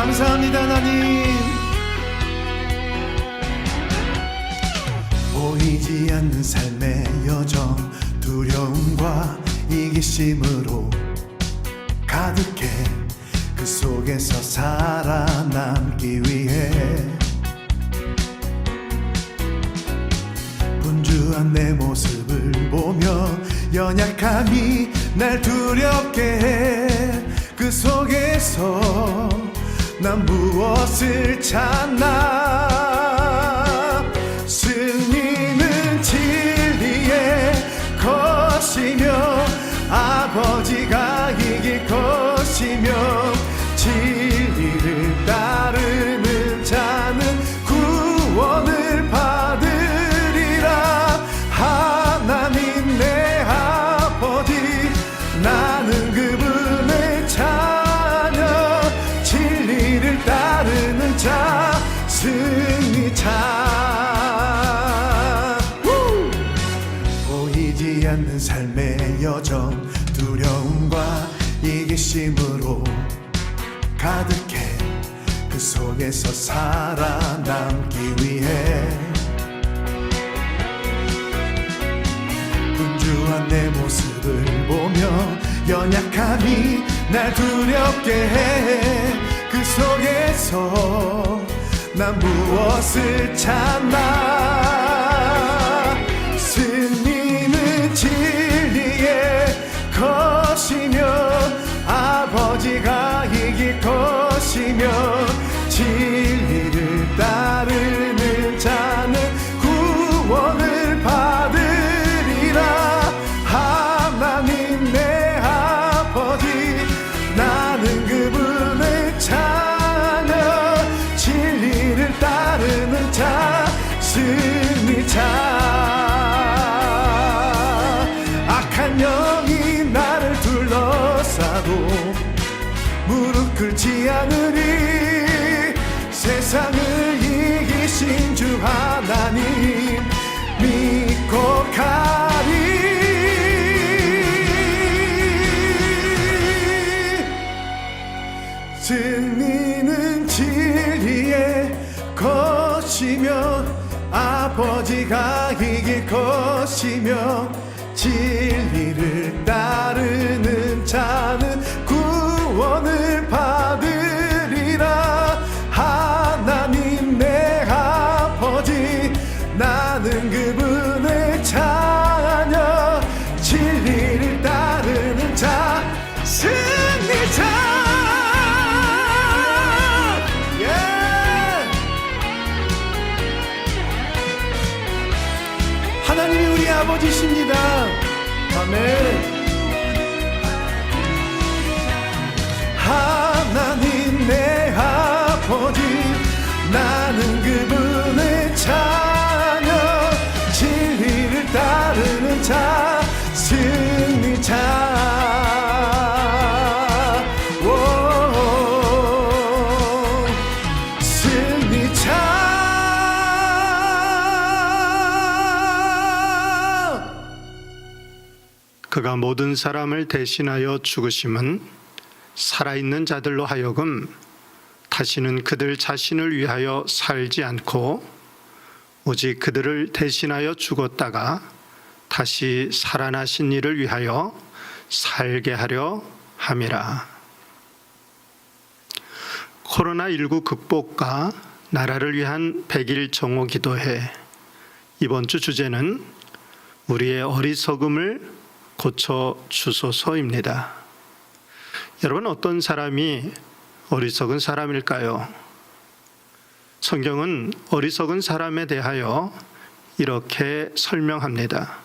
감사합니다 하나님. 보이지 않는 삶의 여정, 두려움과 이기심으로 가득해. 그 속에서 살아남기 위해 분주한 내 모습을 보며 연약함이 날 두렵게 해. 그 속에서 난 무엇을 찾나. 승리는 진리의 것이며 아버지가 이길 것이며 진리를 따르는 자는 구원을 받으리라. 하나님 내 아버지, 나는 그분의 자녀. 진리를 따르는 자, 승리자. 보이지 않는 삶의 여정, 두려움과 이기심으로 가득해. 그 속에서 살아남기 위해 분주한 내 모습을 보며 연약함이 날 두렵게 해. 그 속에서 난 무엇을 찾나. 승리는 진리의 것이며 아버지가 이길 것이며 진리를 따르는 자는 구원을 받으리라. 하나님 내 아버지, 나는 그분의 자녀. 진리를 따르는 자, 승리자. 악한 영이 나를 둘러싸도 무릎 꿇지 않으리. 세상을 이기신 주 하나님 믿고 가리. 승리는 진리의 것이며 아버지가 이길 것이며 진리를 따르는 자는 구원을 받으리라. 하나님 내 아버지, 나는 그분의 자녀. 진리를 따르는 자, 승리자. 하나님이 우리 아버지십니다. 아멘. 하나님 내 아버지, 나는 그분의 자녀. 진리를 따르는 자, 승리자. 오, 승리자. 그가 모든 사람을 대신하여 죽으심은 살아있는 자들로 하여금 다시는 그들 자신을 위하여 살지 않고 오직 그들을 대신하여 죽었다가 다시 살아나신 이를 위하여 살게 하려 함이라. 코로나19 극복과 나라를 위한 100일 정오 기도회, 이번 주 주제는 우리의 어리석음을 고쳐 주소서입니다. 여러분, 어떤 사람이 어리석은 사람일까요? 성경은 어리석은 사람에 대하여 이렇게 설명합니다.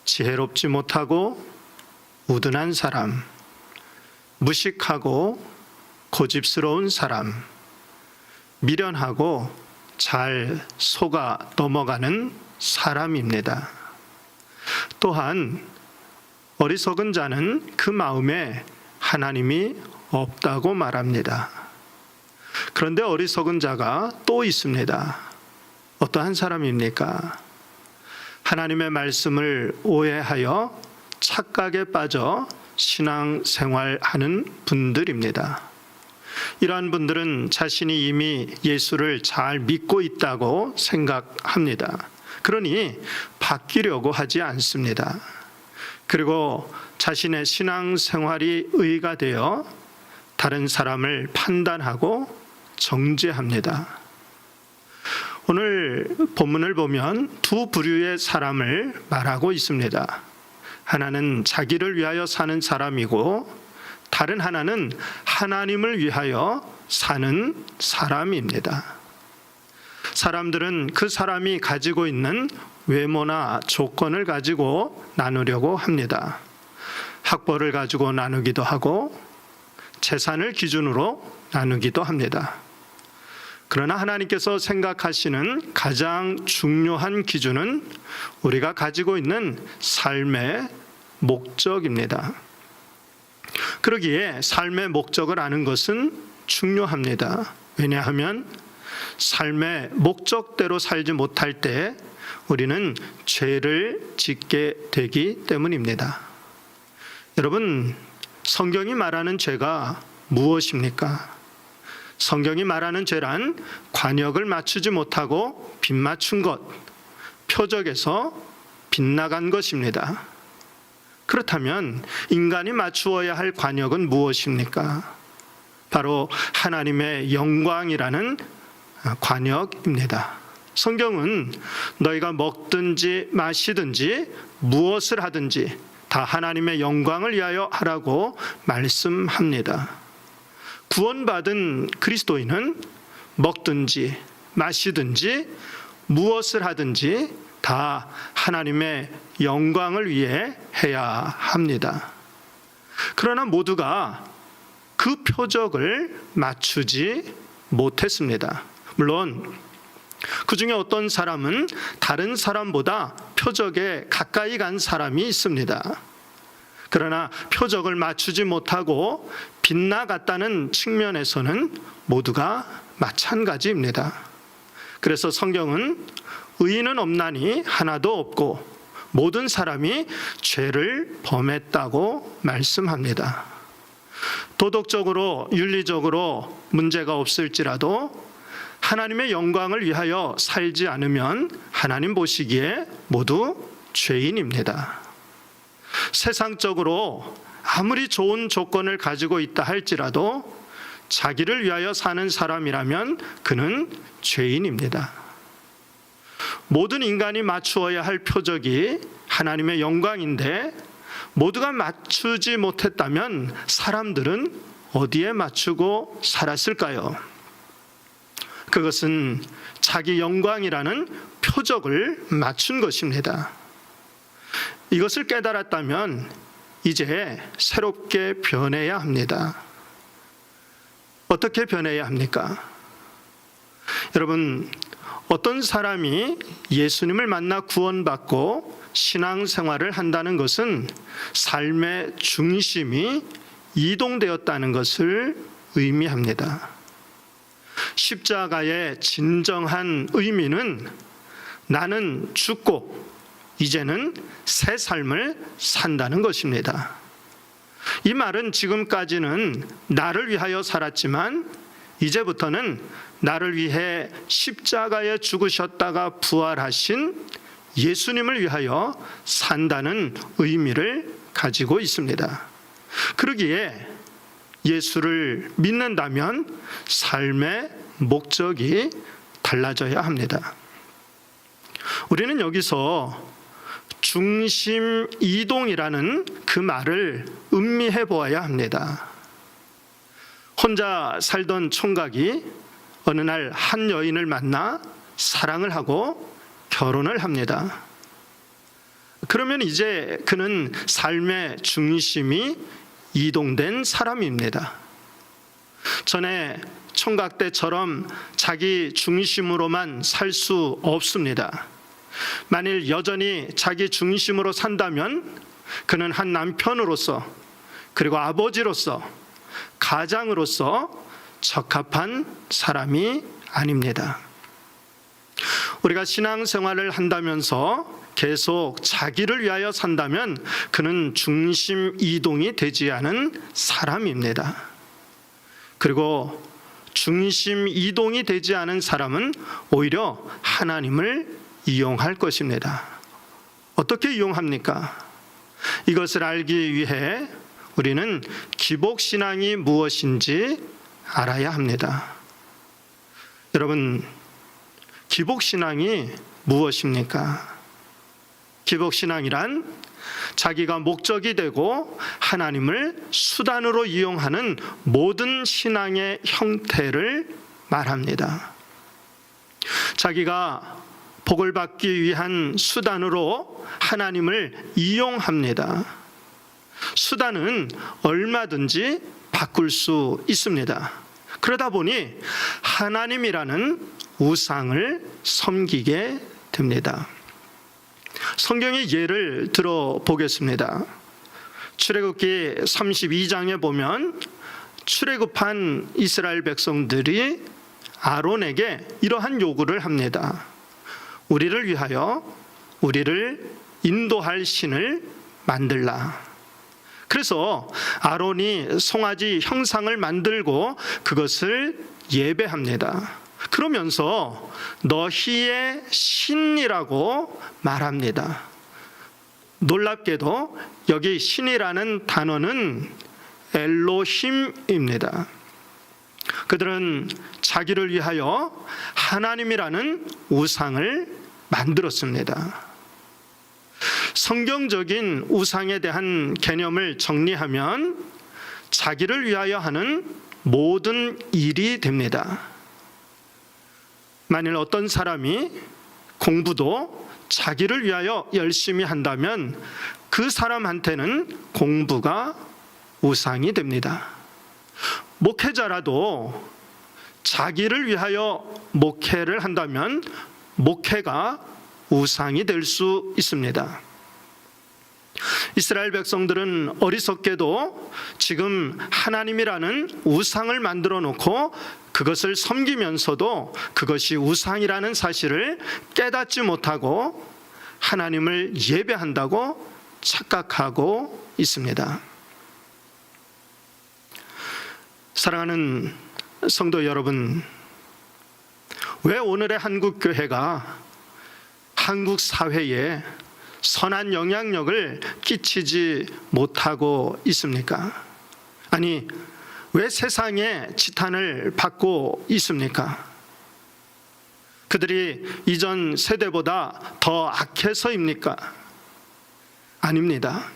지혜롭지 못하고 우둔한 사람, 무식하고 고집스러운 사람, 미련하고 잘 속아 넘어가는 사람입니다. 또한 어리석은 자는 그 마음에 하나님이 없다고 말합니다. 그런데 어리석은 자가 또 있습니다. 어떠한 사람입니까? 하나님의 말씀을 오해하여 착각에 빠져 신앙생활하는 분들입니다. 이러한 분들은 자신이 이미 예수를 잘 믿고 있다고 생각합니다. 그러니 바뀌려고 하지 않습니다. 그리고 자신의 신앙생활이 의가 되어 다른 사람을 판단하고 정죄합니다. 오늘 본문을 보면 두 부류의 사람을 말하고 있습니다. 하나는 자기를 위하여 사는 사람이고 다른 하나는 하나님을 위하여 사는 사람입니다. 사람들은 그 사람이 가지고 있는 외모나 조건을 가지고 나누려고 합니다. 학벌을 가지고 나누기도 하고 재산을 기준으로 나누기도 합니다. 그러나 하나님께서 생각하시는 가장 중요한 기준은 우리가 가지고 있는 삶의 목적입니다. 그러기에 삶의 목적을 아는 것은 중요합니다. 왜냐하면 삶의 목적대로 살지 못할 때 우리는 죄를 짓게 되기 때문입니다. 여러분, 성경이 말하는 죄가 무엇입니까? 성경이 말하는 죄란 관역을 맞추지 못하고 빗맞춘 것, 표적에서 빗나간 것입니다. 그렇다면 인간이 맞추어야 할 관역은 무엇입니까? 바로 하나님의 영광이라는 관역입니다. 성경은 너희가 먹든지 마시든지 무엇을 하든지 다 하나님의 영광을 위하여 하라고 말씀합니다. 구원받은 그리스도인은 먹든지 마시든지 무엇을 하든지 다 하나님의 영광을 위해 해야 합니다. 그러나 모두가 그 표적을 맞추지 못했습니다. 물론 그 중에 어떤 사람은 다른 사람보다 표적에 가까이 간 사람이 있습니다. 그러나 표적을 맞추지 못하고 빗나갔다는 측면에서는 모두가 마찬가지입니다. 그래서 성경은 의인은 없나니 하나도 없고 모든 사람이 죄를 범했다고 말씀합니다. 도덕적으로 윤리적으로 문제가 없을지라도 하나님의 영광을 위하여 살지 않으면 하나님 보시기에 모두 죄인입니다. 세상적으로 아무리 좋은 조건을 가지고 있다 할지라도 자기를 위하여 사는 사람이라면 그는 죄인입니다. 모든 인간이 맞추어야 할 표적이 하나님의 영광인데 모두가 맞추지 못했다면 사람들은 어디에 맞추고 살았을까요? 그것은 자기 영광이라는 표적을 맞춘 것입니다. 이것을 깨달았다면 이제 새롭게 변해야 합니다. 어떻게 변해야 합니까? 여러분, 어떤 사람이 예수님을 만나 구원받고 신앙생활을 한다는 것은 삶의 중심이 이동되었다는 것을 의미합니다. 십자가의 진정한 의미는 나는 죽고 이제는 새 삶을 산다는 것입니다. 이 말은 지금까지는 나를 위하여 살았지만 이제부터는 나를 위해 십자가에 죽으셨다가 부활하신 예수님을 위하여 산다는 의미를 가지고 있습니다. 그러기에 예수를 믿는다면 삶의 목적이 달라져야 합니다. 우리는 여기서 중심 이동이라는 그 말을 음미해 보아야 합니다. 혼자 살던 총각이 어느 날 한 여인을 만나 사랑을 하고 결혼을 합니다. 그러면 이제 그는 삶의 중심이 이동된 사람입니다. 전에 총각 때처럼 자기 중심으로만 살 수 없습니다. 만일 여전히 자기 중심으로 산다면 그는 한 남편으로서 그리고 아버지로서 가장으로서 적합한 사람이 아닙니다. 우리가 신앙생활을 한다면서 계속 자기를 위하여 산다면 그는 중심 이동이 되지 않은 사람입니다. 그리고 중심 이동이 되지 않은 사람은 오히려 하나님을 이용할 것입니다. 어떻게 이용합니까? 이것을 알기 위해 우리는 기복신앙이 무엇인지 알아야 합니다. 여러분, 기복신앙이 무엇입니까? 기복신앙이란 자기가 목적이 되고 하나님을 수단으로 이용하는 모든 신앙의 형태를 말합니다. 자기가 복을 받기 위한 수단으로 하나님을 이용합니다. 수단은 얼마든지 바꿀 수 있습니다. 그러다 보니 하나님이라는 우상을 섬기게 됩니다. 성경의 예를 들어보겠습니다. 출애굽기 32장에 보면 출애굽한 이스라엘 백성들이 아론에게 이러한 요구를 합니다. 우리를 위하여 우리를 인도할 신을 만들라. 그래서 아론이 송아지 형상을 만들고 그것을 예배합니다. 그러면서 너희의 신이라고 말합니다. 놀랍게도 여기 신이라는 단어는 엘로힘입니다. 그들은 자기를 위하여 하나님이라는 우상을 만들었습니다. 성경적인 우상에 대한 개념을 정리하면 자기를 위하여 하는 모든 일이 됩니다. 만일 어떤 사람이 공부도 자기를 위하여 열심히 한다면 그 사람한테는 공부가 우상이 됩니다. 목회자라도 자기를 위하여 목회를 한다면 목회가 우상이 될 수 있습니다. 이스라엘 백성들은 어리석게도 지금 하나님이라는 우상을 만들어 놓고 그것을 섬기면서도 그것이 우상이라는 사실을 깨닫지 못하고 하나님을 예배한다고 착각하고 있습니다. 사랑하는 성도 여러분, 왜 오늘의 한국 교회가 한국 사회에 선한 영향력을 끼치지 못하고 있습니까? 아니, 왜 세상에 지탄을 받고 있습니까? 그들이 이전 세대보다 더 악해서입니까? 아닙니다.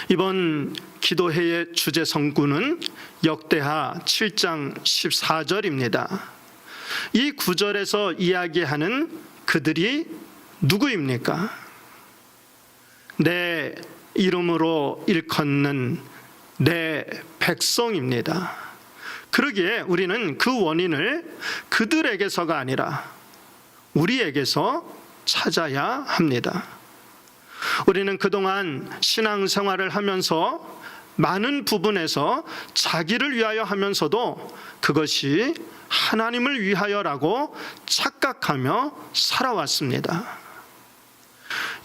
이번 기도회의 주제 성구는 역대하 7장 14절입니다. 이 구절에서 이야기하는 그들이 누구입니까? 내 이름으로 일컫는 내 백성입니다. 그러기에 우리는 그 원인을 그들에게서가 아니라 우리에게서 찾아야 합니다. 우리는 그동안 신앙생활을 하면서 많은 부분에서 자기를 위하여 하면서도 그것이 하나님을 위하여라고 착각하며 살아왔습니다.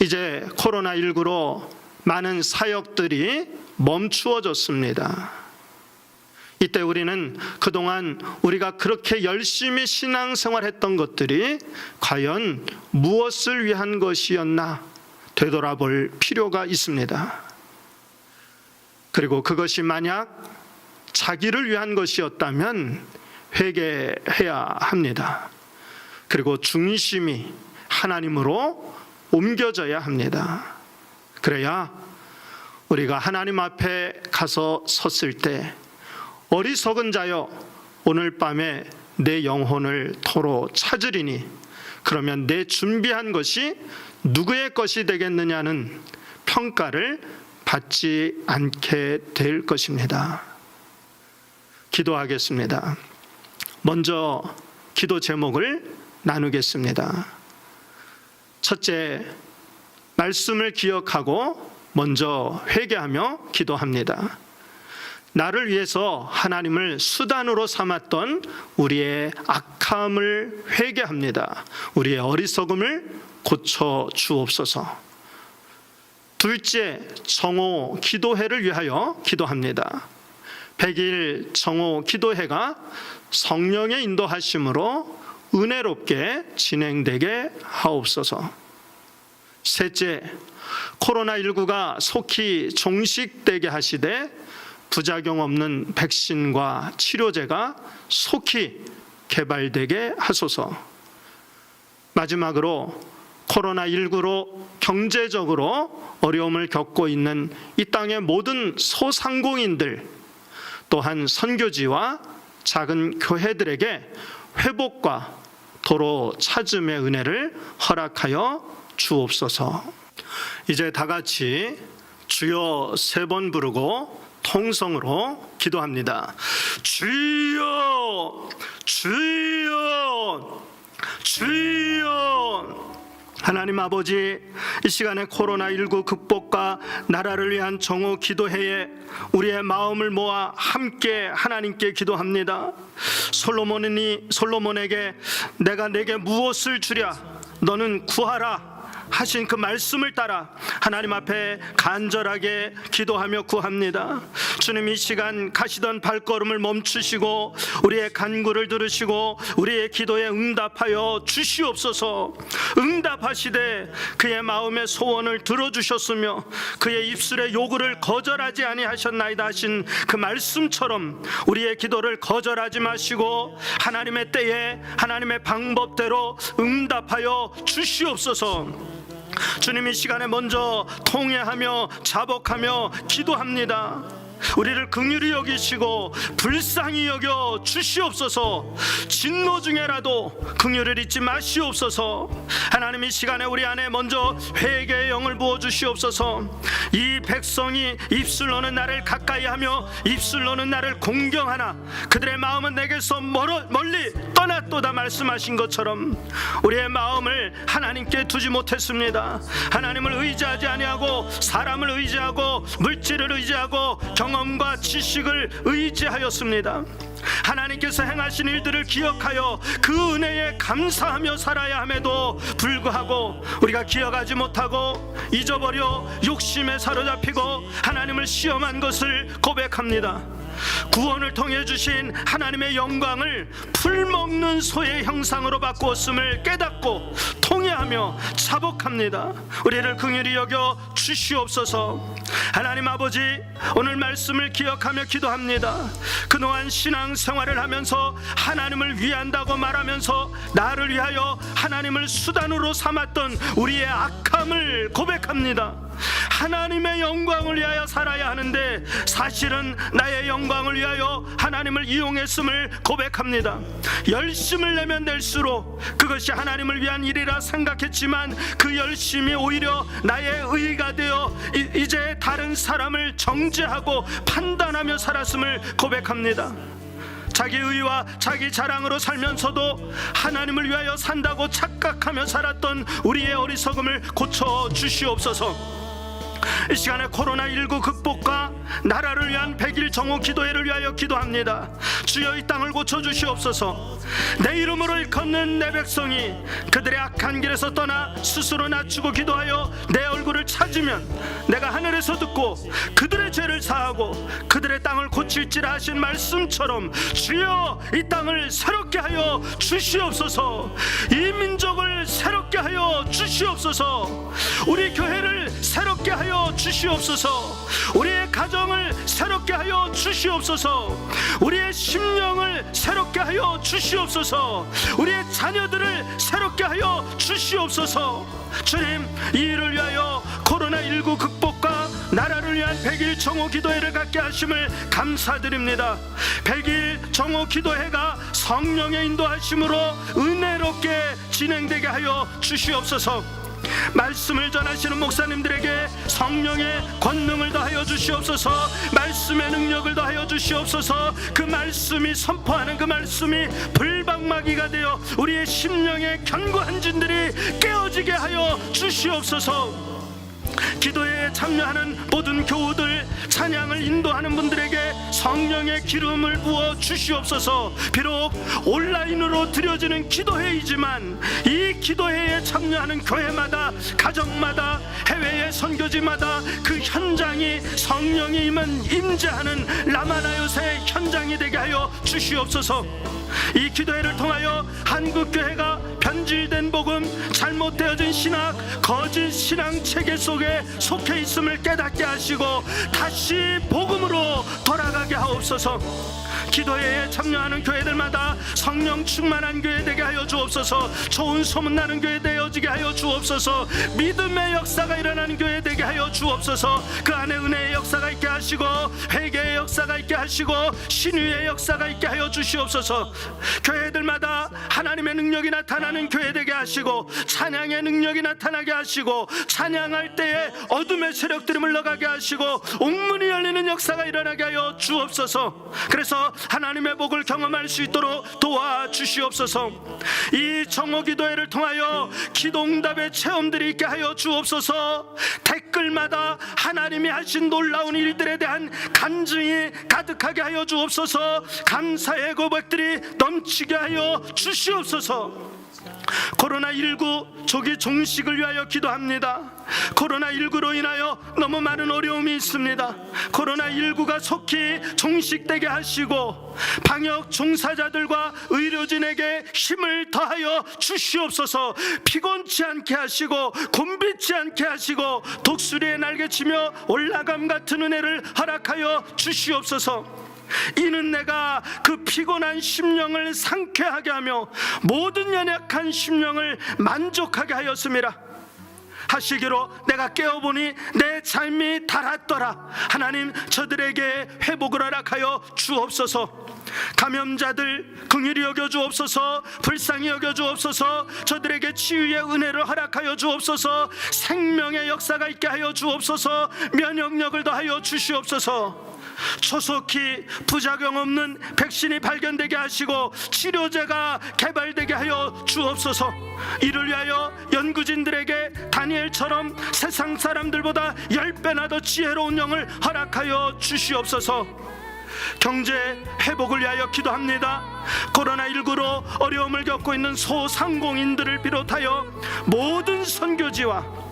이제 코로나19로 많은 사역들이 멈추어졌습니다. 이때 우리는 그동안 우리가 그렇게 열심히 신앙생활했던 것들이 과연 무엇을 위한 것이었나 되돌아볼 필요가 있습니다. 그리고 그것이 만약 자기를 위한 것이었다면 회개해야 합니다. 그리고 중심이 하나님으로 옮겨져야 합니다. 그래야 우리가 하나님 앞에 가서 섰을 때 어리석은 자여 오늘 밤에 내 영혼을 토로 찾으리니 그러면 내 준비한 것이 누구의 것이 되겠느냐는 평가를 받지 않게 될 것입니다. 기도하겠습니다. 먼저 기도 제목을 나누겠습니다. 첫째, 말씀을 기억하고 먼저 회개하며 기도합니다. 나를 위해서 하나님을 수단으로 삼았던 우리의 악함을 회개합니다. 우리의 어리석음을 고쳐 주옵소서. 둘째, 정오 기도회를 위하여 기도합니다. 100일 정오 기도회가 성령의 인도하심으로 은혜롭게 진행되게 하옵소서. 셋째, 코로나19가 속히 종식되게 하시되 부작용 없는 백신과 치료제가 속히 개발되게 하소서. 마지막으로 코로나19로 경제적으로 어려움을 겪고 있는 이 땅의 모든 소상공인들, 또한 선교지와 작은 교회들에게 회복과 도로 찾음의 은혜를 허락하여 주옵소서. 이제 다 같이 주여 3번 부르고 통성으로 기도합니다. 주여, 주여, 주여. 하나님 아버지, 이 시간에 코로나19 극복과 나라를 위한 정오 기도회에 우리의 마음을 모아 함께 하나님께 기도합니다. 솔로몬에게 내가 내게 무엇을 주랴 너는 구하라 하신 그 말씀을 따라 하나님 앞에 간절하게 기도하며 구합니다. 주님, 이 시간 가시던 발걸음을 멈추시고 우리의 간구를 들으시고 우리의 기도에 응답하여 주시옵소서. 응답하시되 그의 마음의 소원을 들어주셨으며 그의 입술의 요구를 거절하지 아니하셨나이다 하신 그 말씀처럼 우리의 기도를 거절하지 마시고 하나님의 때에 하나님의 방법대로 응답하여 주시옵소서. 주님, 이 시간에 먼저 통회하며 자복하며 기도합니다. 우리를 긍휼히 여기시고 불쌍히 여겨 주시옵소서. 진노 중에라도 긍휼을 잊지 마시옵소서. 하나님, 이 시간에 우리 안에 먼저 회개의 영을 부어 주시옵소서. 이 백성이 입술로는 나를 가까이하며 입술로는 나를 공경하나 그들의 마음은 내게서 멀리 떠났도다 말씀하신 것처럼 우리의 마음을 하나님께 두지 못했습니다. 하나님을 의지하지 아니하고 사람을 의지하고 물질을 의지하고 경험과 지식을 의지하였습니다. 하나님께서 행하신 일들을 기억하여 그 은혜에 감사하며 살아야 함에도 불구하고 우리가 기억하지 못하고 잊어버려 욕심에 사로잡히고 하나님을 시험한 것을 고백합니다. 구원을 통해 주신 하나님의 영광을 풀먹는 소의 형상으로 바꾸었음을 깨닫고 통회하며 자복합니다. 우리를 긍휼히 여겨 주시옵소서. 하나님 아버지, 오늘 말씀을 기억하며 기도합니다. 그동안 신앙생활을 하면서 하나님을 위한다고 말하면서 나를 위하여 하나님을 수단으로 삼았던 우리의 악함을 고백합니다. 하나님의 영광을 위하여 살아야 하는데 사실은 나의 영광을 위하여 하나님을 이용했음을 고백합니다. 열심을 내면 낼수록 그것이 하나님을 위한 일이라 생각했지만 그 열심이 오히려 나의 의가 되어 이제 다른 사람을 정죄하고 판단하며 살았음을 고백합니다. 자기 의와 자기 자랑으로 살면서도 하나님을 위하여 산다고 착각하며 살았던 우리의 어리석음을 고쳐 주시옵소서. 이 시간에 코로나19 극복과 나라를 위한 100일 정오 기도회를 위하여 기도합니다. 주여, 이 땅을 고쳐주시옵소서. 내 이름으로 일컫는 내 백성이 그들의 악한 길에서 떠나 스스로 낮추고 기도하여 내 얼굴을 찾으면 내가 하늘에서 듣고 그들의 죄를 사하고 그들의 땅을 고칠지라 하신 말씀처럼 주여, 이 땅을 새롭게 하여 주시옵소서. 이 민족을 새롭게 하여 주시옵소서. 우리 교회를 새롭게 하여 주시옵소서. 우리의 가정을 새롭게 하여 주시옵소서. 우리의 심령을 새롭게 하여 주시옵소서. 우리의 자녀들을 새롭게 하여 주시옵소서. 주님, 이 일을 위하여 코로나19 극복과 나라를 위한 100일 정오 기도회를 갖게 하심을 감사드립니다. 100일 정오 기도회가 성령의 인도하심으로 은혜롭게 진행되게 하여 주시옵소서. 말씀을 전하시는 목사님들에게 성령의 권능을 더하여 주시옵소서. 말씀의 능력을 더하여 주시옵소서. 그 말씀이 선포하는 그 말씀이 불방마귀가 되어 우리의 심령의 견고한 진들이 깨어지게 하여 주시옵소서. 기도회에 참여하는 모든 교우들, 찬양을 인도하는 분들에게 성령의 기름을 부어 주시옵소서. 비록 온라인으로 드려지는 기도회이지만 이 기도회에 참여하는 교회마다, 가정마다, 해외의 선교지마다 그 현장이 성령이 임재하는 라마나요새 현장이 되게 하여 주시옵소서. 이 기도회를 통하여 한국교회가 변질된 복음, 잘못되어진 신학, 거짓 신앙 체계 속에 속해 있음을 깨닫게 하시고 다시 복음으로 돌아가게 하옵소서. 기도회에 참여하는 교회들마다 성령 충만한 교회 되게 하여 주옵소서. 좋은 소문나는 교회 되어지게 하여 주옵소서. 믿음의 역사가 일어나는 교회 되게 하여 주옵소서. 그 안에 은혜의 역사가 있게 하시고 회개의 역사가 있게 하시고 신유의 역사가 있게 하여 주시옵소서. 교회들마다 하나님의 능력이 나타나는 교회 되게 하시고 찬양의 능력이 나타나게 하시고 찬양할 때에 어둠의 세력들이 물러가게 하시고 옥문이 열리는 역사가 일어나게 하여 주옵소서. 그래서 하나님의 복을 경험할 수 있도록 도와주시옵소서. 이 정오기도회를 통하여 기도응답의 체험들이 있게 하여 주옵소서. 댓글마다 하나님이 하신 놀라운 일들에 대한 간증이 가득하게 하여 주옵소서. 감사의 고백들이 넘치게 하여 주시옵소서. 코로나19 조기 종식을 위하여 기도합니다. 코로나19로 인하여 너무 많은 어려움이 있습니다. 코로나19가 속히 종식되게 하시고 방역 종사자들과 의료진에게 힘을 더하여 주시옵소서. 피곤치 않게 하시고 곤비치 않게 하시고 독수리의 날개치며 올라감 같은 은혜를 허락하여 주시옵소서. 이는 내가 그 피곤한 심령을 상쾌하게 하며 모든 연약한 심령을 만족하게 하였음이라 하시기로 내가 깨어보니 내 삶이 달았더라. 하나님, 저들에게 회복을 허락하여 주옵소서. 감염자들 긍휼히 여겨 주옵소서. 불쌍히 여겨 주옵소서. 저들에게 치유의 은혜를 허락하여 주옵소서. 생명의 역사가 있게 하여 주옵소서. 면역력을 더하여 주시옵소서. 조속히 부작용 없는 백신이 발견되게 하시고 치료제가 개발되게 하여 주옵소서. 이를 위하여 연구진들에게 다니엘처럼 세상 사람들보다 10배나 더 지혜로운 영을 허락하여 주시옵소서. 경제 회복을 위하여 기도합니다. 코로나19로 어려움을 겪고 있는 소상공인들을 비롯하여 모든 선교지와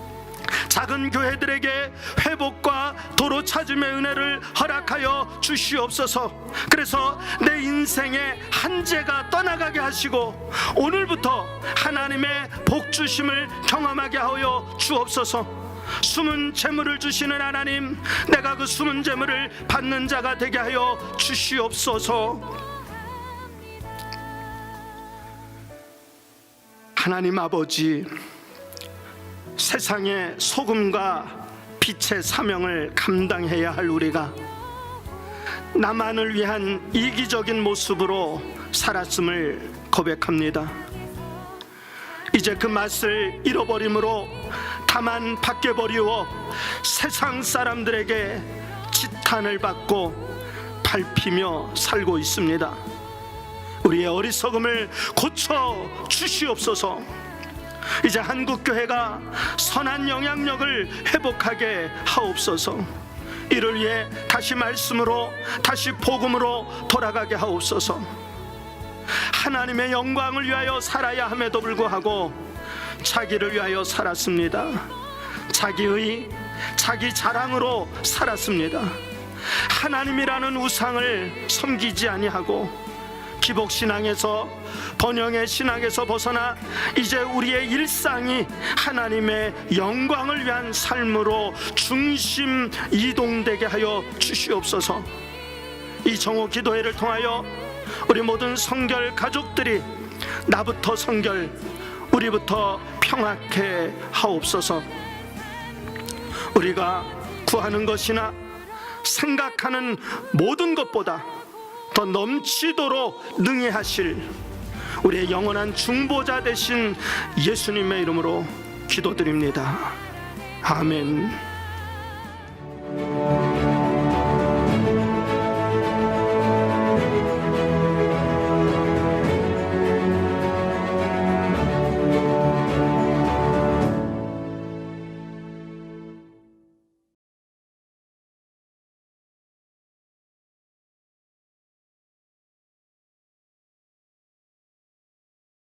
작은 교회들에게 회복과 도로 찾음의 은혜를 허락하여 주시옵소서. 그래서 내 인생의 한계가 떠나가게 하시고 오늘부터 하나님의 복주심을 경험하게 하여 주옵소서. 숨은 재물을 주시는 하나님, 내가 그 숨은 재물을 받는 자가 되게 하여 주시옵소서. 하나님 아버지, 세상의 소금과 빛의 사명을 감당해야 할 우리가 나만을 위한 이기적인 모습으로 살았음을 고백합니다. 이제 그 맛을 잃어버림으로 다만 밖에 버리워 세상 사람들에게 지탄을 받고 밟히며 살고 있습니다. 우리의 어리석음을 고쳐 주시옵소서. 이제 한국교회가 선한 영향력을 회복하게 하옵소서. 이를 위해 다시 말씀으로, 다시 복음으로 돌아가게 하옵소서. 하나님의 영광을 위하여 살아야 함에도 불구하고 자기를 위하여 살았습니다. 자기의 자기 자랑으로 살았습니다. 하나님이라는 우상을 섬기지 아니하고 기복신앙에서, 번영의 신앙에서 벗어나 이제 우리의 일상이 하나님의 영광을 위한 삶으로 중심 이동되게 하여 주시옵소서. 이 정오 기도회를 통하여 우리 모든 성결 가족들이 나부터 성결, 우리부터 평화케 하옵소서. 우리가 구하는 것이나 생각하는 모든 것보다 더 넘치도록 능히 하실 우리의 영원한 중보자 되신 예수님의 이름으로 기도드립니다. 아멘.